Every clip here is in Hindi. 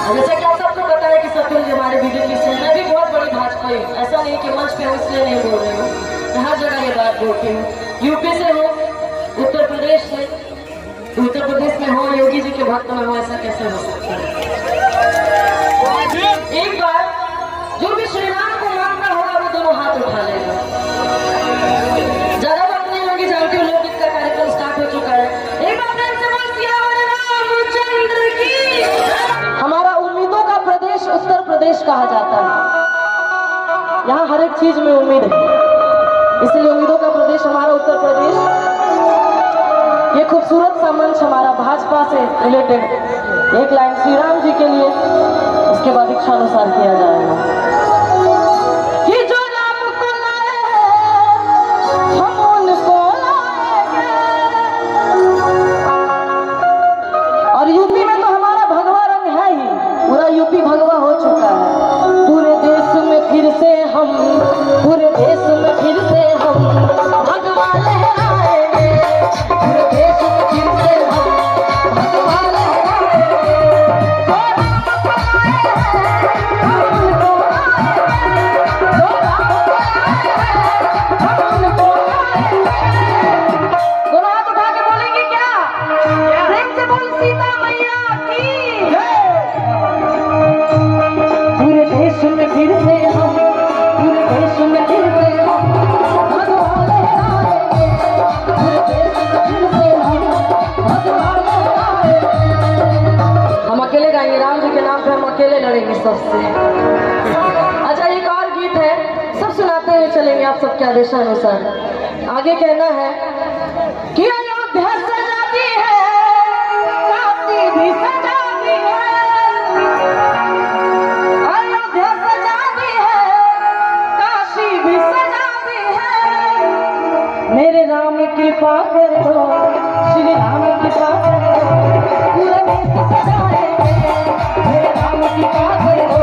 जैसा कि आप सबको पता है कि सत्य जी हमारे बीजेपी से, मैं भी बहुत बड़ी भाजपा हूँ। ऐसा नहीं कि मंच पे हूँ इसलिए नहीं बोल रही हूँ, मैं हर जगह ये बात बोलती हूँ। यूपी से हूँ, उत्तर प्रदेश से, उत्तर प्रदेश में हो, योगी जी के भक्त में हो, ऐसा कैसे हो सकता है? एक बार जो भी श्री राम को मानता होगा वो दोनों हाथ उठा लेगा। ज्यादा बात नहीं होगी, जानते हो लोकगीत का कार्यक्रम स्टार्ट हो चुका है। एक बार प्रेम से बोल सियावर रामचंद्र की। हमारा उम्मीदों का प्रदेश उत्तर प्रदेश कहा जाता है। यहाँ हर एक चीज में उम्मीद है, इसलिए उम्मीदों का प्रदेश हमारा उत्तर प्रदेश। ये खूबसूरत सा मंच हमारा भाजपा से रिलेटेड एक लाइन श्री राम जी के लिए, उसके बाद इच्छानुसार किया जाएगा। कि जो राम को लाए हम उनको लाएंगे। और यूपी में तो हमारा भगवा रंग है ही, पूरा यूपी भगवा हो चुका है। पूरे देश में फिर से हम, पूरे देश में फिर से हम भगवा लहराएंगे। पूरे देश में फिर से हम भगवा लहराएंगे। दोनों हाथ उठा के बोलेंगे क्या? प्रेम से बोल सीता मैया की। पूरे देश में फिर से हम, पूरे देश में फिर से हम भगवा लहराएंगे। पूरे देश में फिर से हम भगवा लहराएंगे। हम अकेले गाएंगे, राम जी के नाम पे हम अकेले लड़ेंगे सबसे। अच्छा, एक और गीत है, सब सुनाते हुए चलेंगे आप सबके आदेशानुसार। आगे कहना है कि अयोध्या सजाती है, काशी भी सजाती है। अयोध्या सजाती है, काशी भी सजाती है। मेरे राम कृपा कर दो, श्री राम कृपा कर दो, पूरा देश सजाएंगे। मेरे राम कृपा कर दो,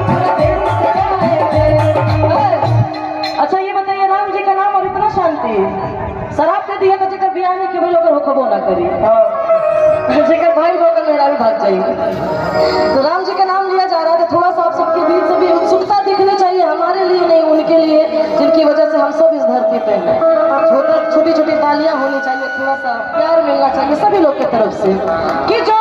पूरा देश सजाएंगे। अच्छा ये बताइए, राम जी का नाम और इतना शांति, शराब दे दी है तो जेकर बियाह नहीं केवल होकर होखबो ना करी, जेकर भाई होकर मेरा भी भाग जाएगी। तो राम जी का नाम लिया जा रहा है, तो थोड़ा सा आप सबके बीच से भी उत्सुकता दिखनी चाहिए, हमारे लिए नहीं उनके लिए जिनकी वजह से हम सब इस धरती पे हैं। छोटी छोटी तालियां होनी चाहिए, थोड़ा सा प्यार मिलना चाहिए सभी लोग की तरफ से कि जो